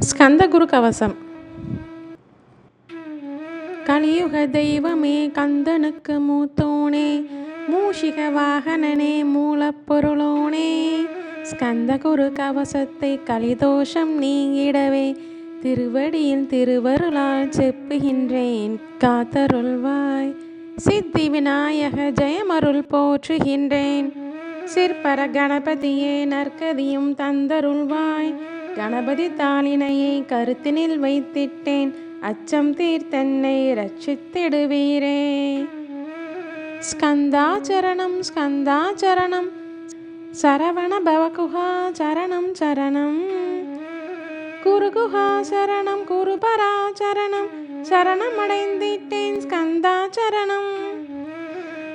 ஸ்கந்தகுரு கவசம். கலியுக தெய்வமே கந்தனுக்கு மூத்தோனே, மூஷிக வாகனனே மூலப்பொருளோனே, ஸ்கந்தகுரு கவசத்தை கலிதோஷம் நீங்கிடவே திருவடியில் திருவருளால் செப்புகின்றேன் காத்தருள்வாய். சித்தி விநாயக ஜெயமருள் போற்றுகின்றேன். சிற்பர கணபதியே நற்கதியும் தந்தருள்வாய். கணபதி தாளினையை கருத்தினில் வைத்திட்டேன், அச்சம் தீர்த்தன்னை ரட்சித்திடுவீரே. ஸ்கந்தாச்சரணம் ஸ்கந்தாச்சரணம், சரவண பவகுஹா சரணம் சரணம், குருகுஹா சரணம் குருபராச்சரணம், சரணமடைந்திட்டேன் ஸ்கந்தாச்சரணம்.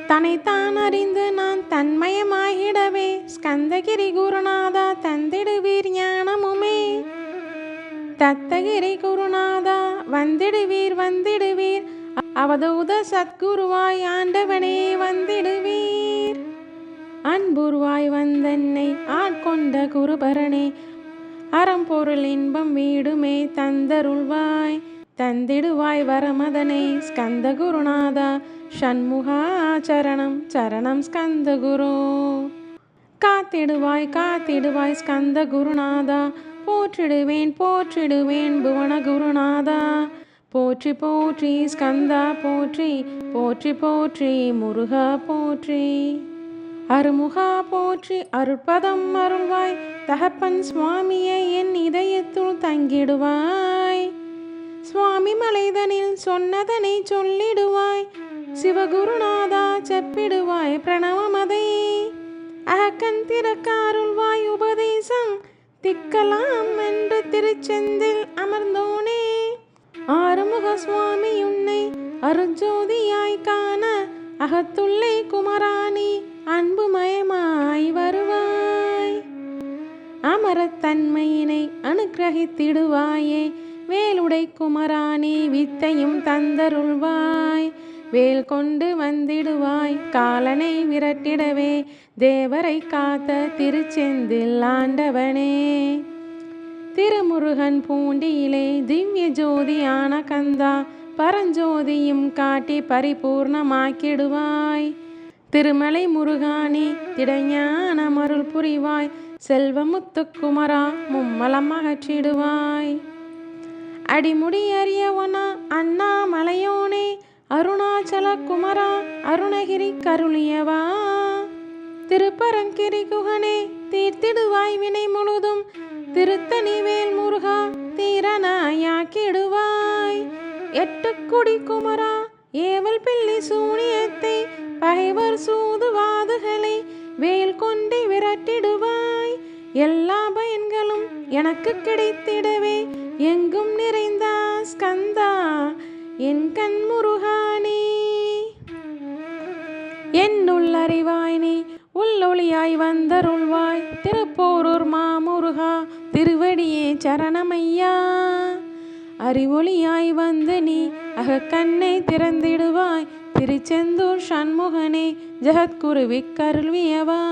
தன்னைத்தான் அறிந்து நான் தன்மயமாகிடவே ஸ்கந்தகிரி குருநாதா தந்திடுவீர் ஞானமுமே. தத்தகிரி குருநாதா வந்திடுவீர் வந்திடுவீர், அவதூத சத்குருவாய் ஆண்டவனே வந்திடுவீர். அன்புருவாய் வந்தன்னை ஆட்கொண்ட குருபரனே, அறம்பொருள் இன்பம் வீடுமே தந்தருள்வாய். தந்திடுவாய் வரமதனை ஸ்கந்த குருநாதா, ஷண்முகா சரணம் சரணம் ஸ்கந்த குரு. காத்திடுவாய் காத்திடுவாய் ஸ்கந்த குருநாதா, போற்றிடுவேன் போற்றிடுவேன் புவன குருநாதா. போற்றி போற்றி ஸ்கந்தா போற்றி, போற்றி போற்றி முருகா போற்றி. அருமுகா போற்றி அருட்பதம் அருள்வாய், தகப்பன் சுவாமியை என் இதயத்துள் தங்கிடுவாய். சுவாமி மலைதனில் சொன்னதனை சொல்லிடுவாய், சிவகுருநாதா செப்பிடுவாய் பிரணவமதை. அகக்கண் திறக்காருள்வாய் உபதேசம் திக்கலாம் என்று திருச்செந்தில் அமர்ந்தோனே. ஆறுமுக சுவாமி உன்னை அருஜோதியாய் காண, அகத்துள்ளே குமராணி அன்புமயமாய் வருவாய். அமரத்தன்மையினை அனுக்கிரகித்திடுவாயே, வேலுடை குமராணி வித்தையும் தந்தருள்வாய். வேல் கொண்டு வந்திடுவாய் காலனை விரட்டிடவே, தேவரை காத்த திருச்செந்தில் ஆண்டவனே. திருமுருகன் பூண்டியிலே திவ்ய ஜோதியான கந்தா, பரஞ்சோதியும் காட்டி பரிபூர்ணமாக்கிடுவாய். திருமலை முருகானி திடஞான மருள் புரிவாய், செல்வமுத்துக்குமரா மும்மலம் அகற்றிடுவாய். அடிமுடி அறியவனா அண்ணாமலையோனே, அருணாச்சல குமரா அருணகிரி கருளியவா. திருப்பரங்கிரி குகனே தீர்த்திடுவாய் வினை முழுதும், திருத்தணி வேல் முருகா தீரனாயாக்கிடுவாய். எட்டுக்குடி குமரா ஏவல் பில்லி சூனியத்தை, பகைவர் சூதுவாதுகளை வேல் கொண்டு விரட்டிடுவாய். எல்லா பயன்களும் எனக்கு கிடைத்திடவே எங்கும் நிறைந்த ஸ்கந்தா என் கண் முருகானே. என்னுள் அறிவாய் நீ உள்ளொளியாய் வந்தருள்வாய், திருப்போரூர் மாமுருகா திருவடியே சரணமையா. அறிவொளியாய் வந்து நீ அகக்கண்ணை திறந்திடுவாய், திருச்செந்தூர் ஷண்முகனே ஜகத்குருவி கருள்வியவா.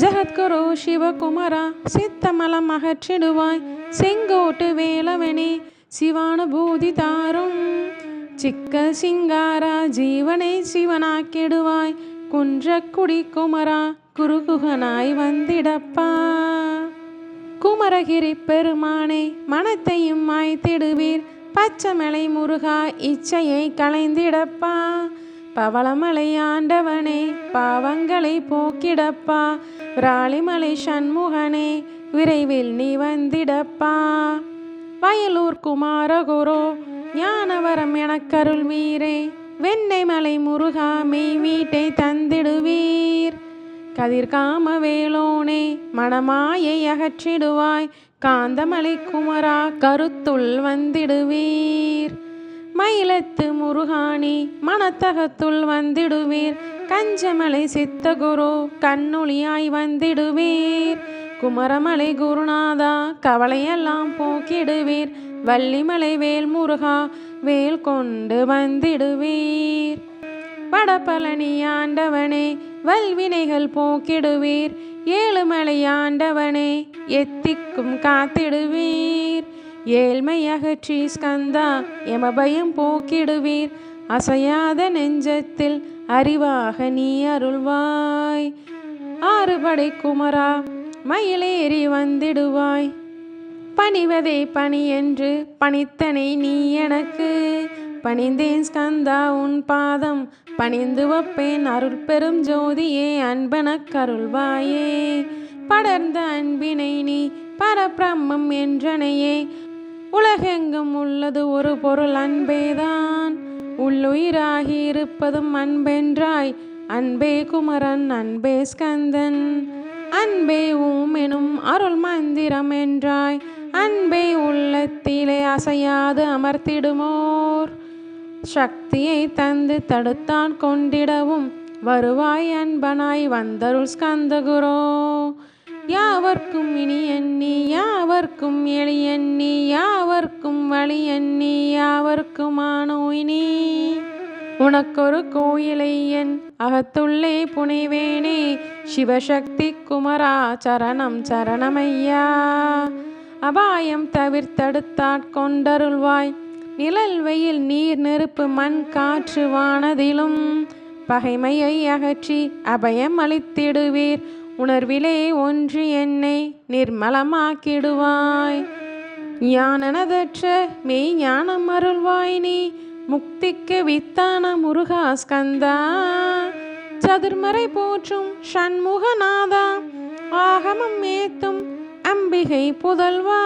ஜகத்குரு சிவகுமரா சித்தமலம் அகற்றிடுவாய், செங்கோட்டு வேலவனே சிவானுபூதி தாரும். சிக்கல் சிங்காரா ஜீவனை சிவனாக்கிடுவாய், குன்றக்குடி குமரா குருகுகனாய் வந்திடப்பா. குமரகிரி பெருமானே மனத்தையும் மாய்த்திடுவீர், பச்சமலை முருகா இச்சையை களைந்திடப்பா. பவளமலை ஆண்டவனே பாவங்களை போக்கிடப்பா, விராலிமலை சண்முகனே விரைவில் நீ வந்திடப்பா. வயலூர் குமாரகுரு ஞானவரம் எனக்கருள்வீரே, வெண்ணெய்மலை முருகா மெய் வீட்டை தந்திடுவீர். கதிர்காம வேலோனே மணமாயை அகற்றிடுவாய், காந்தமலை குமரா கருத்துள் வந்திடுவீர். மயிலத்து முருகானி மனத்தகத்துள் வந்திடுவீர், கஞ்சமலை சித்தகுரு கண்ணொளியாய் வந்திடுவீர். குமரமலை குருநாதா கவலையெல்லாம் போக்கிடுவீர், வள்ளிமலை வேல் முருகா வேல் கொண்டு வந்திடுவீர். வடபழனி ஆண்டவனே வல்வினைகள் போக்கிடுவீர், ஏழுமலையாண்டவனே எத்திக்கும் காத்திடுவீர். ஏழ்மை அகற்றி ஸ்கந்தா எமபயம் போக்கிடுவீர். அசையாத நெஞ்சத்தில் அறிவாக நீ அருள்வாய். ஆறுபடை குமரா மயிலேறி வந்திடுவாய். பணிவதே பணி என்று பணித்தனை நீ எனக்கு. பணிந்தேன் ஸ்கந்தா உன் பாதம் பணிந்து வப்பேன். அருள் பெரும் ஜோதியே அன்பனக் கருள்வாயே. படர்ந்த அன்பினை நீ பரபிரம்மம் என்றனையே. உலகெங்கும் உள்ளது ஒரு பொருள் அன்பேதான். உள்ளுயிராகி இருப்பதும் அன்பென்றாய். அன்பே குமரன் அன்பே ஸ்கந்தன். அன்பே ஊம் எனும் அருள் மந்திரம் என்றாய். அன்பே உள்ளத்திலே அசையாது அமர்த்திடுமோர். சக்தியை தந்து தடுத்தான் கொண்டிடவும் வருவாய். அன்பனாய் வந்தருள் ஸ்கந்தகுரோ. யாவர்க்கும் இனி எண்ணி யாவர்க்கும் எளி எண்ணி யாவர்க்கும் வழி எண்ணி யாவர்க்குமானோய் நீ. உனக்கொரு கோயிலை என் அகத்துள்ளே புனைவேனே. சிவசக்தி குமரா சரணம் சரணமையா. அபாயம் தவிர்த்தடுத்தாட்கொண்டருள்வாய். நிழல் வெயில் நீர் நெருப்பு மண் காற்று வானதிலும் பகைமையை அகற்றி அபயம் அளித்திடுவீர். உணர்விலே ஒன்று என்னை நிர்மலமாக்கிடுவாய். ஞானனதற்ற மெய் ஞானம் அருள்வாய் நீ. முக்திக்கு வித்தான முருகா ஸ்கந்தா. சதுர்மறை போற்றும் ஷண்முகநாதா. ஆகமம் ஏத்தும் அம்பிகை புதல்வா.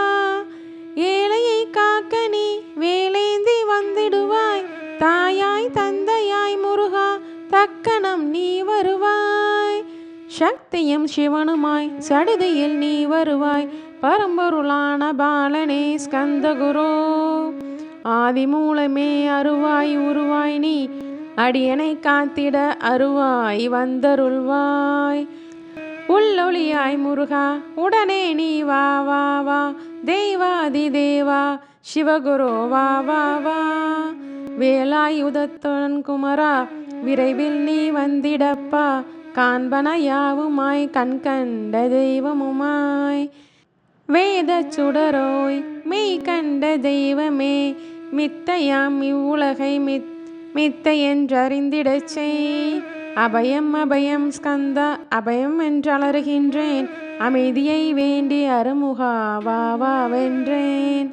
ஏழையை காக்க நீ வேலேந்தி வந்திடுவாய். தாயாய் தந்தையாய் முருகா தக்கணம் நீ வருவாய். சக்தியும் சிவனுமாய் சடுதியில் நீ வருவாய். பரம்பொருளான பாலனே ஸ்கந்தகுரோ. ஆதிமூலமே அருவாய் உருவாய் நீ. அடியனை காத்திட அருவாய் வந்தருள்வாய். உள்ளொளியாய் முருகா உடனே நீ வா வா வா. தேவாதி தேவா சிவகுரோ வா வா வா. வேலாய் உதத்துடன் குமரா விரைவில் நீ வந்திடப்பா. காண்பன யாவுமாய் கண்கண்ட தெய்வமுமாய். வேத சுடரோய் மெய் கண்ட தெய்வமே. மித்தையாம் இவ்வுலகை மித்த என்றறிந்திடச் செய். அபயம் அபயம் ஸ்கந்தா அபயம் என்றலறுகின்றேன். அமைதியை வேண்டி அருமுகா வா வா வென்றேன்.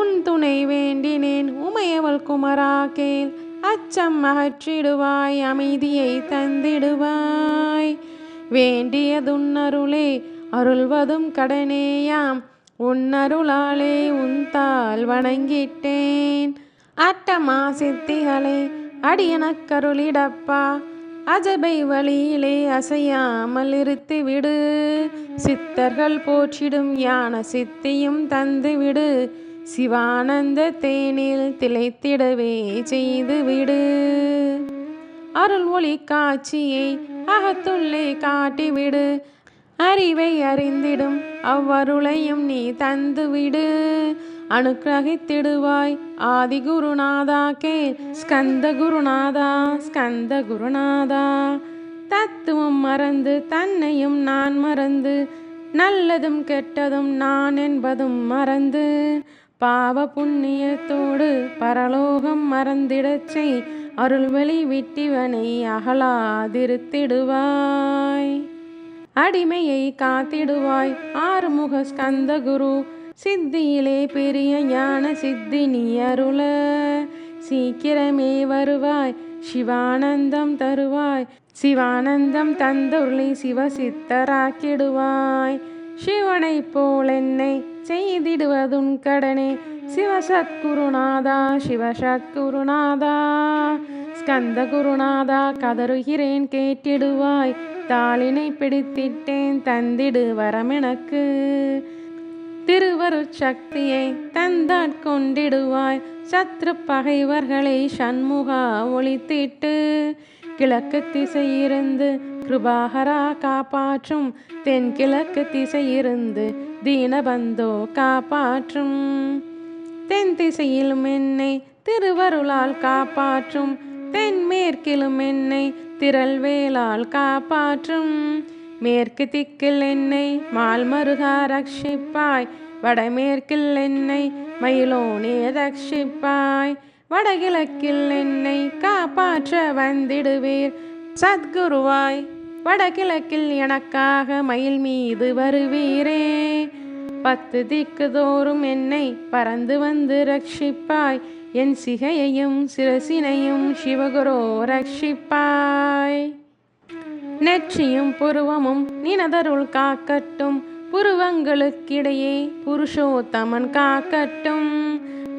உன் துணை வேண்டினேன் உமையவள் குமரா கேள். அச்சம் அகற்றிடுவாய் அமைதியை தந்திடுவாய். வேண்டியதுன்னருளே அருள்வதும் கடனேயாம். உன்னருளாலே உன்தாள் வணங்கிட்டேன். அட்டமா சித்திகளை அடியனக்கருளிடப்பா. அஜபை வழியிலே அசையாமல் இருத்தி விடு. சித்தர்கள் போற்றிடும் ஞான சித்தியும் தந்து விடு. சிவானந்த தேனில் திளைத்திடவே செய்து விடு. அருள் ஒளி காட்சியை அகத்துள்ளே காட்டிவிடு. அறிவை அறிந்திடும் அவ்வருளையும் நீ தந்துவிடு. அனுக்கிரகித்திடுவாய் ஆதிகுருநாதா கேள். ஸ்கந்த குருநாதா ஸ்கந்த குருநாதா. தத்துவம் மறந்து தன்னையும் நான் மறந்து. நல்லதும் கெட்டதும் நான் என்பதும் மறந்து. பாவ புண்ணியத்தோடு பரலோகம் மறந்திடச் செய். அருள்வெளி விட்டிவனை அகலாதிருத்திடுவாய். அடிமையை காத்திடுவாய் ஆறுமுக ஸ்கந்தகுரு. சித்தியிலே பெரிய ஞான சித்தி நீ அருள. சீக்கிரமே வருவாய் சிவானந்தம் தருவாய். சிவானந்தம் தந்தருளை சிவசித்தராக்கிடுவாய். சிவனை போல் என்னை செய்திடுவதுன் கடனே. சிவசத்குருநாதா சிவசத்குருநாதா. ஸ்கந்த குருநாதா கதறுகிறேன் கேட்டிடுவாய். தாளினை பிடித்திட்டேன் தந்திடு வரமெனக்கு. திருவருட்சக்தியை தந்தாட்கொண்டிடுவாய். சத்ரு பகைவர்களை சண்முகா ஒளித்திட்டு. கிழக்கு திசையிருந்து கிருபாகரா காப்பாற்றும். தென்கிழக்கு திசையிருந்து தீனபந்தோ காப்பாற்றும். தென் திசையிலும் என்னை திருவருளால் காப்பாற்றும். தென்மேற்கிலும் என்னை திரள்வேலால் காப்பாற்றும். மேற்கு திக்கில் என்னை மால்மருகா ரட்சிப்பாய், வடமேற்கில் என்னை மயிலோனே ரட்சிப்பாய், வடகிழக்கில் என்னை காப்பாற்ற வந்திடுவீர் சத்குருவாய், வடகிழக்கில் எனக்காக மயில் மீது வருவீரே, 10 திக்கு தோறும் என்னை பறந்து வந்து ரட்சிப்பாய், என் சிகையையும் சிரசினையும் சிவகுரோ ரட்சிப்பாய், நெற்றியும் புருவமும் நினதருள் காக்கட்டும், புருவங்களுக்கிடையே புருஷோத்தமன் காக்கட்டும்,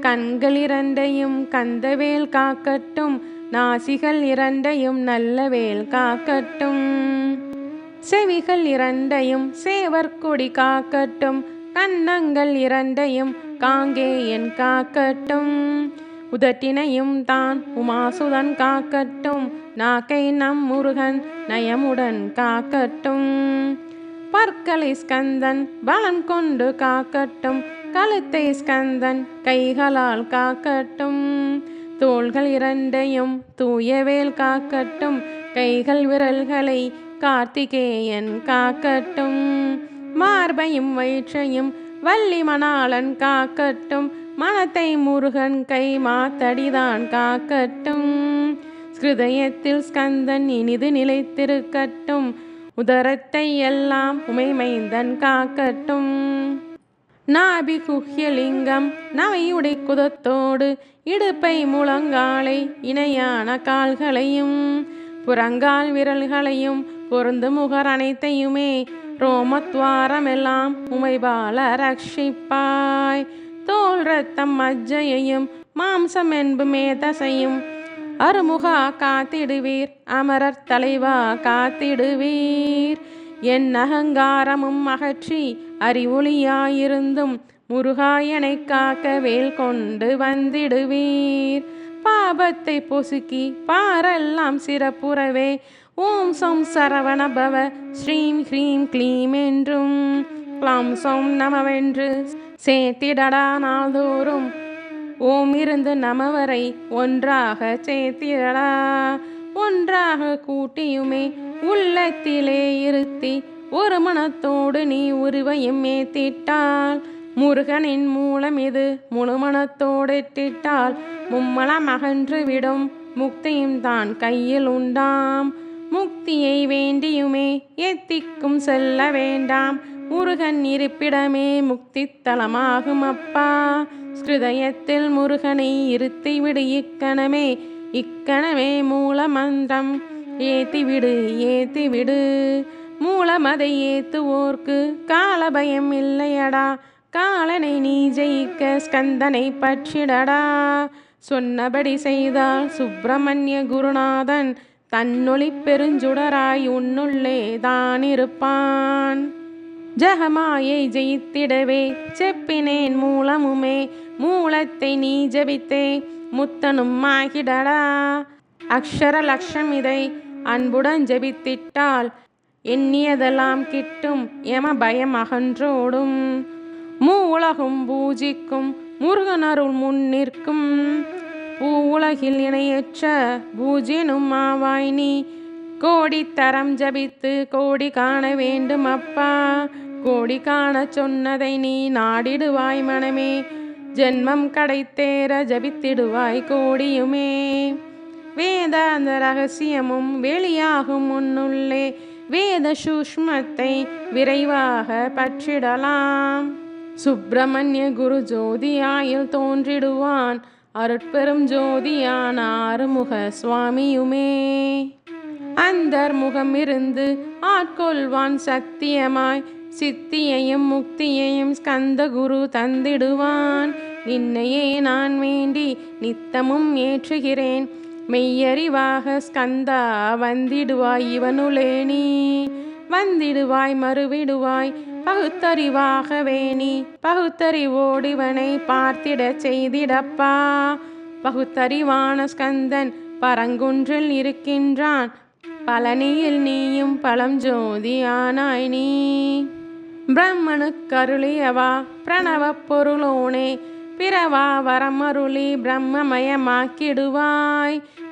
கண்கள் இரண்டையும் கந்தவேல் காக்கட்டும், நாசிகள் இரண்டையும் நல்லவேல் காக்கட்டும், செவிகள் இரண்டையும் சேவற்கொடி காக்கட்டும், கன்னங்கள் இரண்டையும் காங்கேயன் காக்கட்டும், உதட்டினையும் தான் உமாசுதன் காக்கட்டும், நாக்கை நம் முருகன் நயமுடன் காக்கட்டும், பற்களை ஸ்கந்தன் பலன் கொண்டு காக்கட்டும், கழுத்தை ஸ்கந்தன் கைகளால் காக்கட்டும், தோள்கள் இரண்டையும் தூயவேல் காக்கட்டும், கைகள் விரல்களை கார்த்திகேயன் காக்கட்டும், மார்பையும் வயிற்றையும் வள்ளி மணாளன் காக்கட்டும், மனத்தை முருகன் கை மாத்தடிதான் காக்கட்டும், ஹிருதயத்தில் ஸ்கந்தன் இனிது நிலைத்திருக்கட்டும், உதரத்தை எல்லாம் உமைமைந்தன் காக்கட்டும், நாபி குஹ்யலிங்கம் நவையுடை குதத்தோடு இடுப்பை முழங்காலை இணையான கால்களையும் புறங்கால் விரல்களையும் பொருந்து முகர் அனைத்தையுமே ரோமத்வாரமெல்லாம் உமைபால ரட்சிப்பாய், தோல் ரத்தம் மஜ்ஜையையும் மாம்சம் என்பு மேதசையும் அருமுகா காத்திடுவீர், அமரர் தலைவா காத்திடுவீர், என் அகங்காரமும் அகற்றி அறிவொளியாயிருந்தும் முருகாயனை காக்க வேல் கொண்டு வந்திடுவீர், பாபத்தை பொசுக்கி பாரெல்லாம் சிறப்புறவே ஓம் சோம் சரவணபவ ஸ்ரீம் ஹ்ரீம் க்ளீம் என்றும் க்ளாம் சோம் நமவென்று சேர்த்திடடா நாள்தோறும், ஓம் இருந்து நமவரை ஒன்றாக சேர்த்திடடா, ஒன்றாக கூட்டியுமே உள்ளத்திலே இருத்தி ஒரு மனத்தோடு நீ உருவையும் ஏத்திட்டால், முருகனின் மூலம் இது முழுமனத்தோடிட்டால் மும்மலம் அகன்று விடும், முக்தியும் தான் கையில் உண்டாம், முக்தியை வேண்டியுமே எத்திக்கும் செல்ல வேண்டாம், முருகன் இருப்பிடமே முக்தி தலமாகும் அப்பா, ஹிருதயத்தில் முருகனை இருத்திவிடு இக்கணமே, இக்கணமே மூல மந்திரம் ஏத்திவிடு ஏத்திவிடு, மூலமதை ஏத்துவோர்க்கு காலபயம் இல்லையடா, காலனை நீ ஜெயிக்க ஸ்கந்தனை பற்றிடடா, சொன்னபடி செய்தால் சுப்பிரமணிய குருநாதன் தன்னொளி பெருஞ்சுடராய் உன்னுள்ளே தான் இருப்பான், ஜகமாயை ஜெயித்திடவே செப்பினேன் மூலமுமே, மூலத்தை நீ ஜபித்தே முத்தனும் ஆகிடடா, அக்ஷர லட்சம் இதை அன்புடன் ஜபித்திட்டால் எண்ணியதெல்லாம் கிட்டும், எம பயம் அகன்றோடும், மூவுலகும் பூஜிக்கும் முருகனருள் முன் நிற்கும், பூவுலகில் இணையற்ற பூஜினும் ஆவாய் நீ, கோடி தரம் ஜபித்து கோடி காண வேண்டும் அப்பா, கோடி காண சொன்னதை நீ நாடிடுவாய் மனமே, ஜென்மம் கடைத்தேற ஜபித்திடுவாய் கோடியுமே, வேத அந்த ரகசியமும் வெளியாகும் முன்னுள்ளே, வேத சூஷ்மத்தை விரைவாக பற்றிடலாம், சுப்பிரமணிய குரு ஜோதியாயில் தோன்றிடுவான், அருட்பெரும் ஜோதியான ஆறுமுக சுவாமியுமே, அந்தர்முகம் இருந்து ஆட்கொள்வான் சத்தியமாய், சித்தியையும் முக்தியையும் ஸ்கந்த குரு தந்திடுவான், நின்னையே நான் வேண்டி நித்தமும் ஏற்றுகிறேன், மெய்யறிவாக ஸ்கந்தா வந்திடுவாய் இவனுளே நீ, வந்திடுவாய் மறுவிடுவாய் பகுத்தறிவாகவே நீ, பகுத்தறிவோடிவனை பார்த்திட செய்திடப்பா, பகுத்தறிவான ஸ்கந்தன் பரங்குன்றில் இருக்கின்றான், பழனியில் நீயும் பழம் ஜோதியானாய் நீ, பிரம்மனுக்கருளியவா பிரணவ பொருளோனே, பிறவா வரமருளி பிரம்மமயமாக்கிடுவாய்,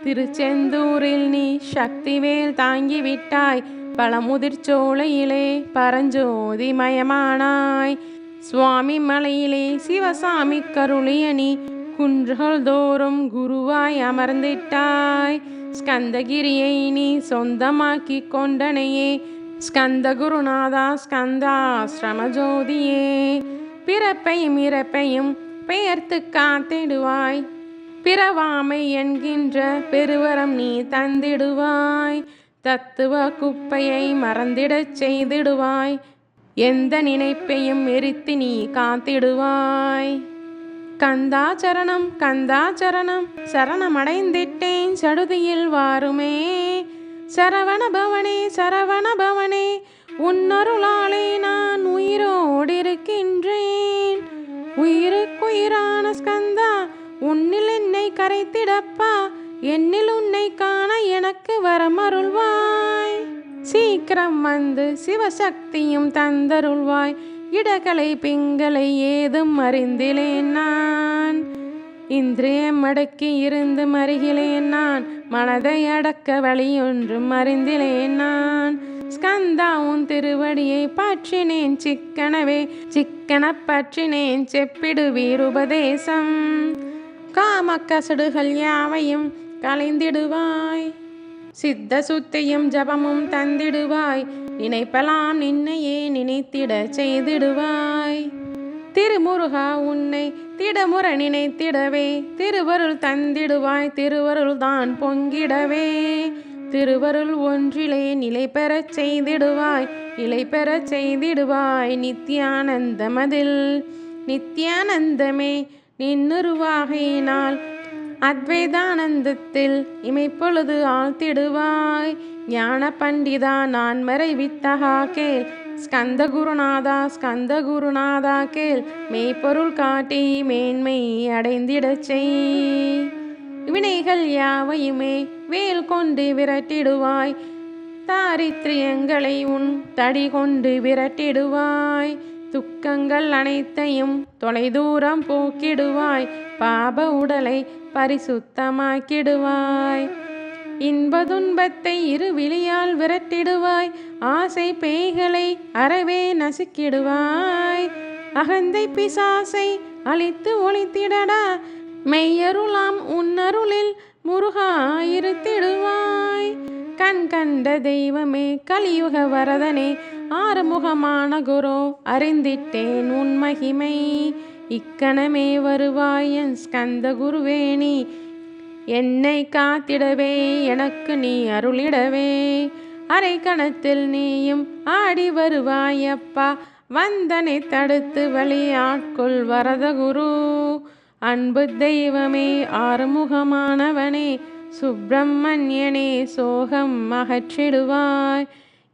திருச்செந்தூரில் நீ சக்திவேல் தாங்கிவிட்டாய், பழமுதிர்ச்சோலையிலே பரஞ்சோதி மயமானாய். சுவாமி மலையிலே சிவசாமி கருளியணி குன்றுகள் தோறும் குருவாய் அமர்ந்திட்டாய். ஸ்கந்தகிரியை நீ சொந்தமாக்கி கொண்டனையே ஸ்கந்த குருநாதா ஸ்கந்தாசிரம ஜோதியே. பிறப்பையும் இறப்பையும் பெயர்த்து காத்திடுவாய். பிறவாமை என்கின்ற பெருவரம் நீ தந்திடுவாய். தத்துவ குப்பையை மறந்திடச் செய்திடுவாய். எந்த நினைப்பையும் எரித்து நீ காத்திடுவாய். கந்தாச்சரணம் கந்தாச்சரணம் சரணமடைந்திட்டேன் சடுதியில் வாருமே. சரவண பவனே சரவண பவனே உன்னருளாலே நான் உயிரோடிருக்கின்றேன். உயிருக்குயிரான ஸ்கந்தா உன்னில் என்னை கரைத்திடப்பா. என்னில் உன்னை காண எனக்கு வரமருள்வாய். சீக்கிரம் வந்து சிவசக்தியும் தந்தருள்வாய். இடகலை பிங்களை ஏதும் அறிந்திலேன் நான். இந்திரியம் அடக்கி இருந்து மருகிலேன் நான். மனதை அடக்க வழியொன்றும் அறிந்திலேன் நான். ஸ்கந்தா உன் திருவடியை பற்றினேன் சிக்கனவே. சிக்கன பற்றினேன் செப்பிடுவீர் உபதேசம். காமக்கசடுகள் யாவையும் கலைந்திடுவாய். சித்த சுத்தியும் ஜபமும் தந்திடுவாய். நினைப்பலாம் நின்னையே நினைத்திட செய்திடுவாய். திருமுருகா உன்னை திடமுற நினைத்திடவே திருவருள் தந்திடுவாய். திருவருள் தான் பொங்கிடவே திருவருள் ஒன்றிலே நிலை பெறச் செய்திடுவாய். நிலை பெறச் செய்திடுவாய் நித்யானந்தமதில். நித்யானந்தமே நின்னுருவாகினால் அத்வைதானந்தத்தில் இமைப்பொழுது ஆழ்த்திடுவாய். ஞான பண்டிதா நான் மறைவித்தகா கேள். ஸ்கந்த குருநாதா ஸ்கந்த குருநாதா கேள். மெய்ப்பொருள் காட்டி மேன்மை அடைந்திடச் செய். வினைகள் யாவையுமே வேல் கொண்டு விரட்டிடுவாய். தாரித்ரியங்களை உன் தடி கொண்டு விரட்டிடுவாய். துக்கங்கள் அனைத்தையும் தொலைதூரம் போக்கிடுவாய். பாப உடலை பரிசுத்தமாக்கிடுவாய். இன்ப துன்பத்தை இரு விழியால் விரட்டிடுவாய். ஆசை பேய்களை அறவே நசுக்கிடுவாய். அகந்தை பிசாசை அழித்து ஒழித்திடடா. மெய்யருளாம் உன்னருளில் முருகா இருத்திடுவாய். கண் கண்ட தெய்வமே கலியுக வரதனே ஆறுமுகமான குரு அறிந்திட்டேன் உன் மகிமை. இக்கணமே வருவாய் என் ஸ்கந்த குருவேணி. என்னை காத்திடவே எனக்கு நீ அருளிடவே. அரை கணத்தில் நீயும் ஆடி வருவாயப்பா. வந்தனை தடுத்து வழி ஆட்கொள் வரத குரு. அன்பு தெய்வமே ஆறுமுகமானவனே சுப்பிரமணியனே சோகம் அகற்றிடுவாய்.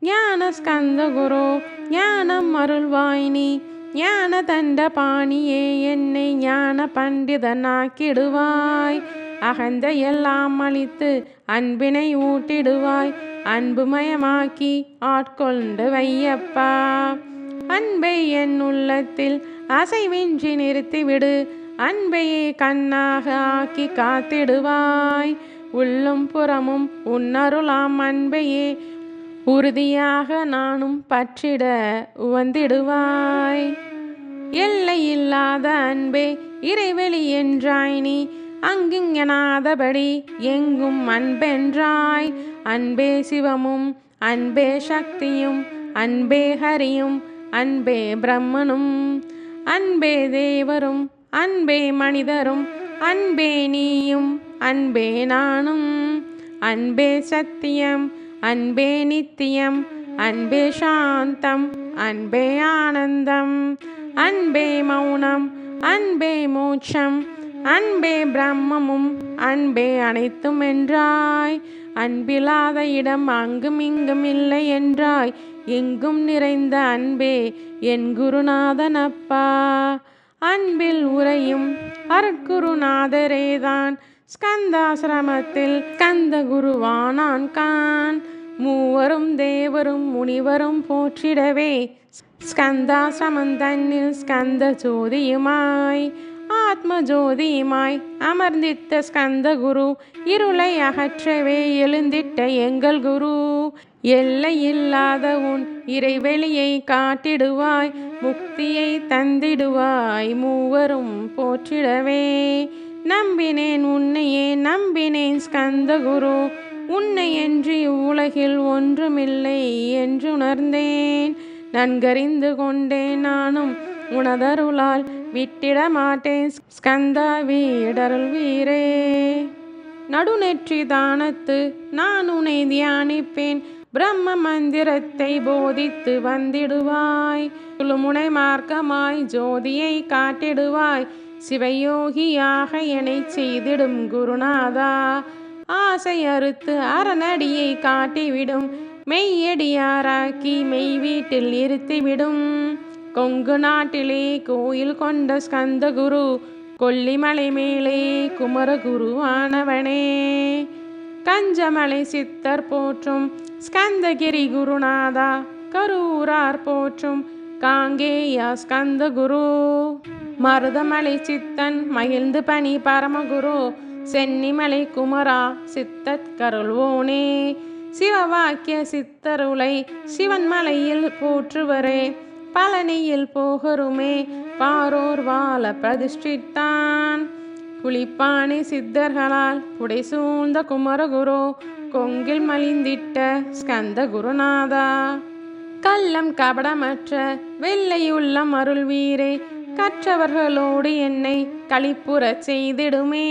ஞான ஸ்கந்த குரு ஞானம் அருள்வாய் நீ. ஞான தண்ட பாணியே என்னை ஞான பண்டிதனாக்கிடுவாய். அகந்த எல்லாம் அழித்து அன்பினை ஊட்டிடுவாய். அன்புமயமாக்கி ஆட்கொண்டு வையப்பா. அன்பை என் உள்ளத்தில் அசைவின்றி நிறுத்திவிடு. அன்பையே கண்ணாக ஆக்கி காத்திடுவாய். உள்ளும் புறமும் உன்னருளாம் அன்பையே உறுதியாக நானும் பற்றிட உவந்திடுவாய். எல்லையில்லாத அன்பே இறைவெளி என்றாய் நீ. அங்கிங்கனாதபடி எங்கும் அன்பென்றாய். அன்பே சிவமும் அன்பே சக்தியும் அன்பே ஹரியும் அன்பே பிரம்மனும் அன்பே தேவரும் அன்பே மனிதரும் அன்பே நீயும் அன்பே நானும். அன்பே சத்தியம் அன்பே நித்தியம் அன்பே சாந்தம் அன்பே ஆனந்தம் அன்பே மௌனம் அன்பே மோட்சம் அன்பே பிரம்மமும் அன்பே அனைத்தும் என்றாய். அன்பில்லாத இடம் அங்கும் இங்கும் இல்லை என்றாய். எங்கும் நிறைந்த அன்பே என் குருநாதன் அப்பா. அன்பில் உறையும் அருட்குருநாதரேதான் ஸ்கந்தாசிரமத்தில் ஸ்கந்த குருவானான் கான். மூவரும் தேவரும் முனிவரும் போற்றிடவே ஸ்கந்தாசிரமம் தன்னில் ஸ்கந்த ஜோதியுமாய் ஆத்ம ஜோதியுமாய் அமர்ந்தித்த ஸ்கந்த குரு இருளை அகற்றவே எழுந்திட்ட எங்கள் குரு. எல்லையில்லாத உன் இறைவெளியை காட்டிடுவாய், முக்தியை தந்திடுவாய், மூவரும் போற்றிடவே. நம்பினேன் உன்னையே நம்பினேன் ஸ்கந்தகுரு, உன்னையன்றி உலகில் ஒன்றுமில்லை என்றுணர்ந்தேன். நன்கறிந்து கொண்டேன் நானும் உனதருளால், விட்டிட மாட்டேன் ஸ்கந்தா வீடருள் வீரே. நடுநெற்றி தானத்து நான் உன்னை தியானிப்பேன், பிரம்ம மந்திரத்தை போதித்து வந்திடுவாய். முனை மார்க்கமாய் ஜோதியை காட்டிடுவாய், சிவயோகியாக என்னை செய்திடும் குருநாதா. ஆசை அறுத்து அறநடியை காட்டிவிடும், மெய்யடியாராக்கி மெய் வீட்டில் இருத்திவிடும். கொங்கு நாட்டிலே கோயில் கொண்ட ஸ்கந்தகுரு, கொல்லிமலை மேலே குமரகுருவானவனே. கஞ்சமலை சித்தர் போற்றும் ஸ்கந்தகிரி குருநாதா, கரூரார் போற்றும் காங்கேயா ஸ்கந்தகுரு. மருதமலை சித்தன் மகிழ்ந்து பணி பரமகுரு, சென்னிமலை குமரா சித்தத் கருள்வோனே. சிவவாக்கிய சித்தருளை சிவன்மலையில் போற்றுவரே, பழனியில் போகருமே பாரோர் வாழ பிரதிஷ்டித்தான். புலிப்பாணி சித்தர்களால் புடை சூழ்ந்த குமரகுரு, கொங்கில் மலிந்திட்ட ஸ்கந்த குருநாதா. கள்ளம் கபடமற்ற வெள்ளையுள்ளம் அருள் வீரே, கற்றவர்களோடு என்னை களிப்புறச் செய்திடுமே.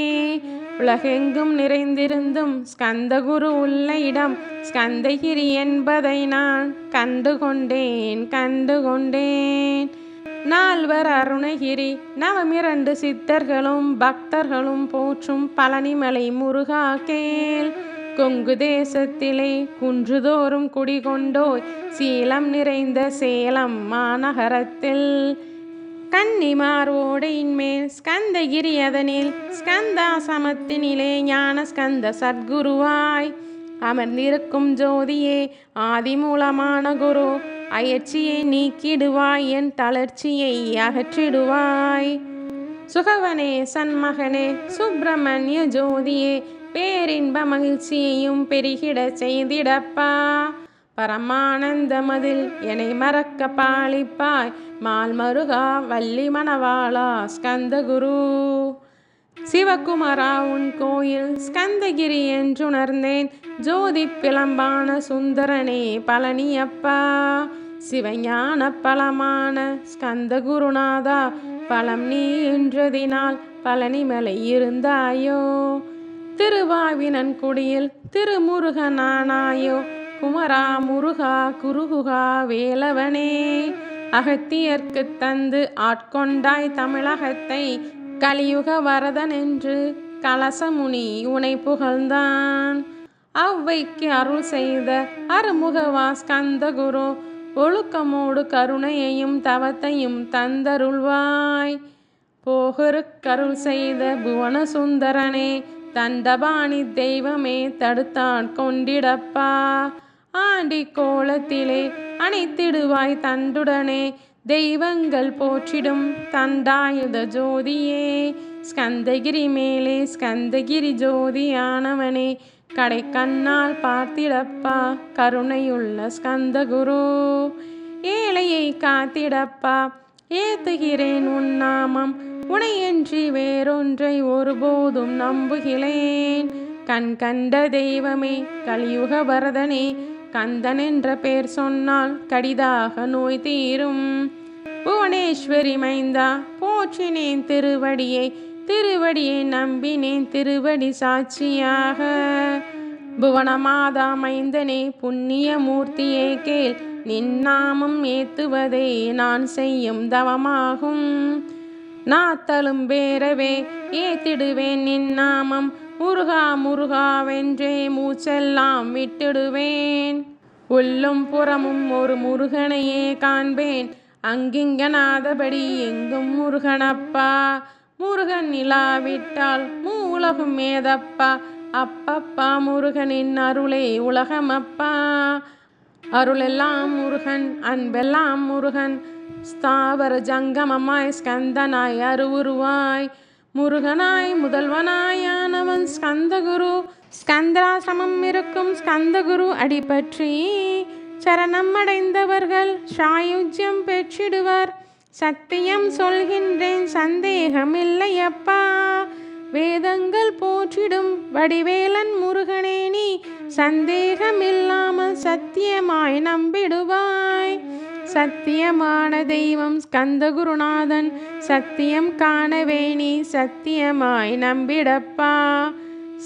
உலகெங்கும் நிறைந்திருந்தும் ஸ்கந்தகுரு உள்ள இடம் ஸ்கந்தகிரி என்பதை நான் கண்டுகொண்டேன். நால்வர் அருணகிரி நவமிரண்டு சித்தர்களும் பக்தர்களும் போற்றும் பழனிமலை முருகா கேள். கொங்கு தேசத்திலே குன்றுதோறும் குடிகொண்டோய், சீலம் நிறைந்த சேலம் மாநகரத்தில். கன்னிமார் ஓடையின் மேல் ஸ்கந்தகிரி அதனில், ஸ்கந்தாசமத்தினிலே ஞான ஸ்கந்த சத்குருவாய் அமர்ந்திருக்கும் ஜோதியே, ஆதிமூலமான குரு. அயற்சியை நீக்கிடுவாய், என் தளர்ச்சியை அகற்றிடுவாய். சுகவனே சண்மகனே சுப்பிரமணிய ஜோதியே, பேரின்ப மகிழ்ச்சியையும் பெருகிட செய்திடப்பா. பரமானந்தமதில் என்னை மறக்க பாலிப்பாய், மால்மருகா வள்ளி மணவாளா ஸ்கந்தகுரு. சிவகுமரா உன் கோயில் ஸ்கந்தகிரி என்றுணர்ந்தேன், ஜோதி பிளம்பான சுந்தரனே பழனியப்பா. சிவஞான பலமான ஸ்கந்தகுருநாதா, பழம் நீ என்றதினால் பழனிமலை இருந்தாயோ. திருவாவினன் குடியில் திருமுருகனானாயோ, குமரா முருகா குருகுகா வேலவனே. அகத்தியர்க்கு தந்து ஆட்கொண்டாய் தமிழகத்தை, கலியுக வரதன் என்று கலசமுனி உனை புகழ்ந்தான். அவ்வைக்கு அருள் செய்த அருமுகவா ஸ்கந்தகுரு, ஒழுக்கமோடு கருணையையும் தவத்தையும் தந்தருள்வாய். போகருக்கருள் செய்த புவன சுந்தரனே, தண்டபாணி தெய்வமே தடுத்தாட் கொண்டிடப்பா. ஆண்டி கோலத்திலே அணைத்திடுவாய் தண்டுடனே, தெய்வங்கள் போற்றிடும் தண்டாயுத ஜோதியே. ஸ்கந்தகிரி மேலே ஸ்கந்தகிரி ஜோதியானவனே, கடை கண்ணால் பார்த்திடப்பா கருணையுள்ள ஸ்கந்தகுரு. ஏழையை காத்திடப்பா ஏத்துகிறேன் உன் நாமம், உனையன்றி வேறொன்றை ஒருபோதும் நம்புகிறேன். கண் கண்ட தெய்வமே கலியுக வரதனே, கந்தன் என்ற பேர் சொன்னால் கடிதாக நோய் தீரும். புவனேஸ்வரி மைந்தா போற்றினேன் திருவடியை நம்பினேன் திருவடி சாட்சியாக. புவனமாதா மைந்தனே புண்ணிய மூர்த்தியே கேள், நின்னாமம் ஏத்துவதே நான் செய்யும் தவமாகும். நாத்தலும் பேரவே ஏத்திடுவேன் நின்னாமம், முருகா முருகாவென்றே மூச்செல்லாம் விட்டுடுவேன். உள்ளும் புறமும் ஒரு முருகனையே காண்பேன், அங்கிங்கனாதபடி எங்கும் முருகனப்பா. முருகன் இலாவிட்டால் மூலகும் ஏதப்பா, அப்பப்பா முருகனின் அருளே உலகமப்பா. அருளெல்லாம் முருகன் அன்பெல்லாம் முருகன், ஸ்தாவர ஜங்கமமாய் ஸ்கந்தனாய் அருவுருவாய். முருகனாய் முதல்வனாயானவன் ஸ்கந்தகுரு. ஸ்கந்தாசிரமம் இருக்கும் ஸ்கந்தகுரு அடிபற்றி சரணம் அடைந்தவர்கள் சாயுஜ்யம் பெற்றிடுவர். சத்தியம் சொல்கின்றேன் சந்தேகமில்லையப்பா. வேதங்கள் போற்றிடும் வடிவேலன் முருகனே நீ சந்தேகமில்லாமல் சத்தியமாய் நம்பிடுவாய். சத்தியமான தெய்வம் ஸ்கந்தகுருநாதன். சத்தியம் காணவே நீ சத்தியமாய் நம்பிடப்பா.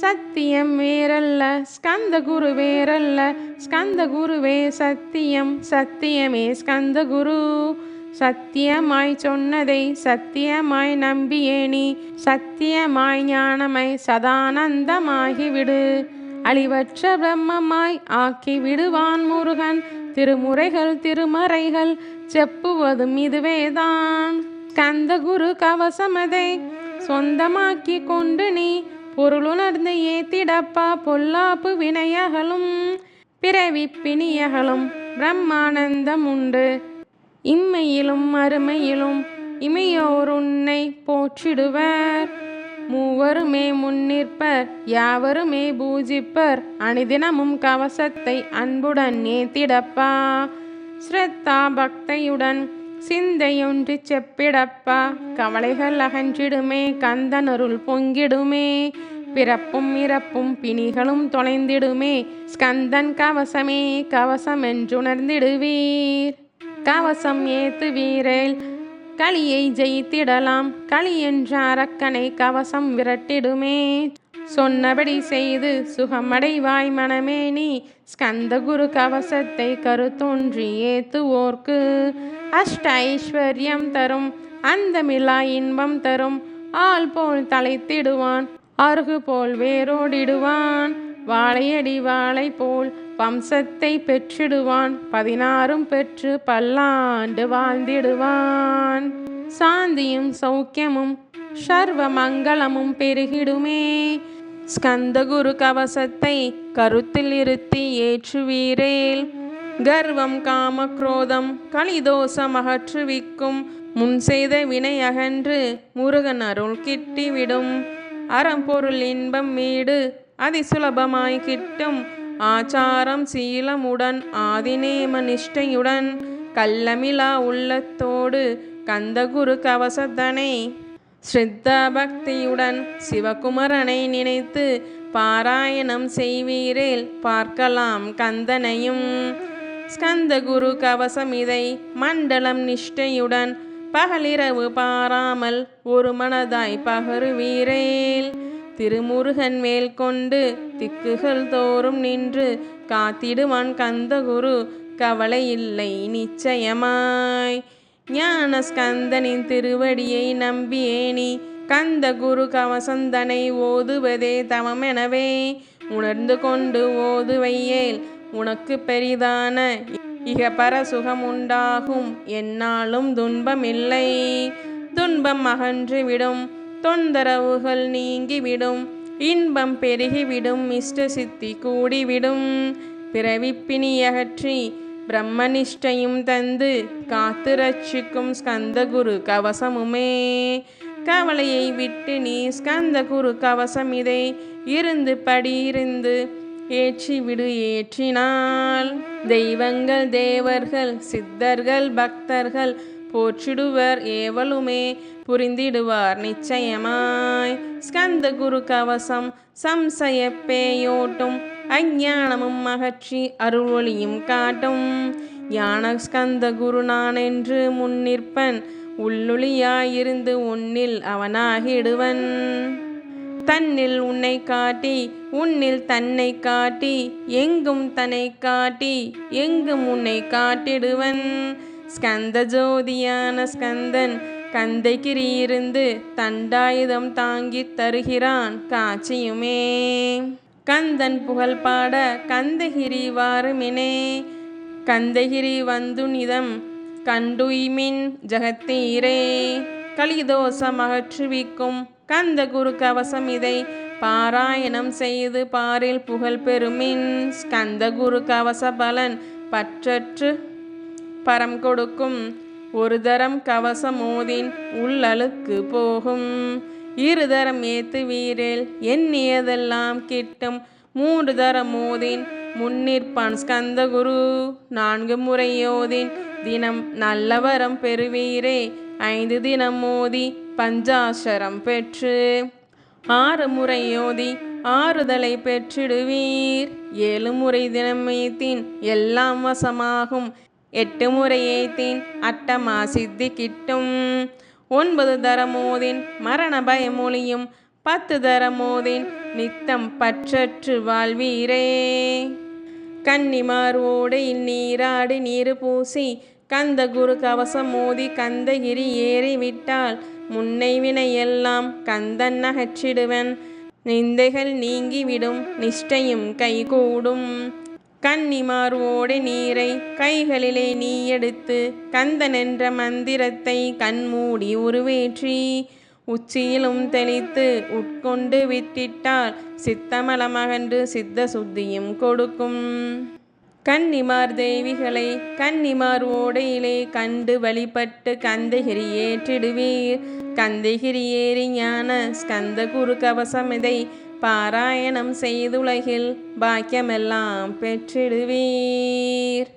சத்தியம் வேறல்ல ஸ்கந்தகுரு வேறல்ல. ஸ்கந்தகுருவே சத்தியம், சத்தியமே ஸ்கந்தகுரு. சத்தியமாய் சொன்னதை சத்தியமாய் நம்பியே நீ சத்தியமாய் ஞானமாய் சதானந்தமாகிவிடு. அழிவற்ற பிரம்மமாய் ஆக்கி விடுவான் முருகன். திருமுறைகள் திருமறைகள் செப்புவதும் இதுவேதான். ஸ்கந்தகுரு கவசமதை சொந்தமாக்கி கொண்டு நீ பொருளுணர்ந்து ஏத்திடப்பா. பொல்லாப்பு வினையகலும் பிறவி பிணியகலும் பிரம்மானந்தம் உண்டு. இம்மையிலும் அருமையிலும் இமையோர் உன்னை போற்றிடுவர். மூவருமே முன்னிற்பர் யாவருமே பூஜிப்பர். அணிதினமும் கவசத்தை அன்புடன் ஏத்திடப்பா. ஸ்ரத்தா பக்தியுடன் சிந்தையொன்றி செப்பிடப்பா. கவலைகள் அகன்றிடுமே கந்தனருள் பொங்கிடுமே. பிறப்பும் இறப்பும் பிணிகளும் தொலைந்திடுமே. ஸ்கந்தன் கவசமே கவசம் என்றுணர்ந்திடுவீர். கவசம் ஏத்துவீரேல் களியை ஜெயித்திடலாம். களி என்ற அரக்கனை கவசம் விரட்டிடுமே. சொன்னபடி செய்து சுகமடைவாய் மனமே நீ. ஸ்கந்தகுரு கவசத்தை கருத்தொன்றி ஏத்துவோர்க்கு அஷ்ட ஐஸ்வர்யம் தரும். அந்தமில்லா இன்பம் தரும். ஆள் போல் தலைத்திடுவான், அருகு போல் வேரோடிடுவான். வாழையடி வாழை போல் வம்சத்தை பெற்றிடுவான். 16 பெற்று பல்லாண்டு வாழ்ந்திடுவான். சாந்தியும் சௌக்கியமும் சர்வ மங்களமும் பெருகிடுமே. ஸ்கந்தகுரு கவசத்தை கருத்தில் இருத்தி ஏற்றுவீரேல் கர்வம் காம குரோதம் கலிதோஷம் அகற்றுவிக்கும். முன் செய்த வினை அகன்று முருகன் அருள் கிட்டிவிடும். அறம்பொருள் இன்பம் வீடு அதிசுலபமாய் கிட்டும். ஆச்சாரம் சீலமுடன் ஆதிநேம நிஷ்டையுடன் கள்ளமிலா உள்ளத்தோடு கந்தகுரு கவசத்தனை ஸ்ரத்தா பக்தியுடன் சிவகுமரனை நினைத்து பாராயணம் செய்வீரேல் பார்க்கலாம் கந்தனையும். ஸ்கந்தகுரு கவசம் இதை மண்டலம் நிஷ்டையுடன் பகலிரவு பாராமல் ஒரு மனதாய் பகருவீரேல். திருமுருகன் மேல் கொண்டு திக்குகள் தோறும் நின்று காத்திடுவான் கந்தகுரு. கவலை இல்லை நிச்சயமாய். ஞான ஸ்கந்தனின் திருவடியை நம்பியேனி கந்தகுரு கவசந்தனை ஓதுவதே தவமெனவே உணர்ந்து கொண்டு ஓதுவையேல் உனக்கு பெரிதான இகபர சுகம் உண்டாகும். என்னாலும் துன்பமில்லை. துன்பம் அகன்றுவிடும். தொந்தரவுகள் நீங்கிவிடும். இன்பம் பெருகிவிடும். இஷ்ட சித்தி கூடிவிடும். பிறவிப்பிணி அகற்றி பிரம்மனிஷ்டையும் தந்து காத்து ரட்சிக்கும் ஸ்கந்தகுரு கவசமுமே. கவலையை விட்டு நீ ஸ்கந்தகுரு கவசம் இதை இருந்து படியிருந்து ஏற்றிவிடு. ஏற்றினால் தெய்வங்கள் தேவர்கள் சித்தர்கள் பக்தர்கள் போற்றிடுவர். ஏவலுமே புரிந்திடுவார் நிச்சயமாய். ஸ்கந்தகுரு கவசம் சம்சய பேயோட்டும். அஞ்ஞானமும் அகற்றி அருள்வொளியும் காட்டும். ஞான ஸ்கந்தகுரு நான் என்று முன்னிற்பன். உள்ளொளியாயிருந்து உன்னில் அவனாகிடுவன். தன்னில் உன்னை காட்டி உன்னில் தன்னை காட்டி எங்கும் தன்னை காட்டி எங்கும் உன்னை காட்டிடுவன். ஸ்கந்த ஜோதியான ஸ்கந்தன் கந்தைகிரியிருந்து தண்டாயுதம் தாங்கி தருகிறான் காட்சியுமே. கந்தன் புகழ் பாட கந்தகிரி வாருமினே. கந்தகிரி வந்துனிதம் கண்டுய்மின் ஜகத்தீரே. கலிதோஷம் அகற்றுவிக்கும் கந்தகுரு கவசம் இதை பாராயணம் செய்து பாரில் புகழ் பெறுமின். ஸ்கந்தகுரு கவச பலன் பற்றற்று பரம் கொடுக்கும். ஒரு தரம் கவசமோதின் உள்ளழுக்கு போகும். இருதரம் ஏத்துவீரில் எண்ணியதெல்லாம் கிட்டும். 3 தரம் ஓதின் முன்னிற்பான் ஸ்கந்தகுரு. 4 முறை ஓதின் தினம் நல்லவரம் பெறுவீரே. 5 தினம் ஓதி பஞ்சாசரம் பெற்று 6 முறை ஓதி ஆறுதலை பெற்றிடுவீர். 7 முறை தினம் ஏத்தின் எல்லாம் வசமாகும். 8 முறை ஏத்தின் அட்டமா சித்தி கிட்டும். 9 தரம் ஓதின் மரண பயமொழியும். 10 தரம் ஓதின் நித்தம் பற்றற்று வாழ்வீரே. கன்னிமார் ஓடையில் நீராடி நீரு பூசி கந்த குரு கவசம் மோதி கந்தகிரி ஏறிவிட்டால் முன்னை வினை எல்லாம் கந்தன் அகற்றிடுவன். நிந்தைகள் நீங்கிவிடும் நிஷ்டையும் கைகூடும். கன்னிமார் ஓடை நீரை கைகளிலே நீ எடுத்து கந்தன் என்ற மந்திரத்தை கண்மூடி உருவேற்றி உச்சியிலும் தெளித்து உட்கொண்டு விட்டிட்டால் சித்தமலமகன்று சித்த சுத்தியும் கொடுக்கும். கன்னிமார் தேவிகளை கன்னிமார் ஓடையிலே கண்டு வழிபட்டு கந்தகிரி ஏற்றிடுவீர். கந்தகிரி ஏறி ஞான ஸ்கந்த குரு கவசம் இதை பாராயணம் செய்துலகில் பாக்கியமெல்லாம் பெற்றிடுவீர்.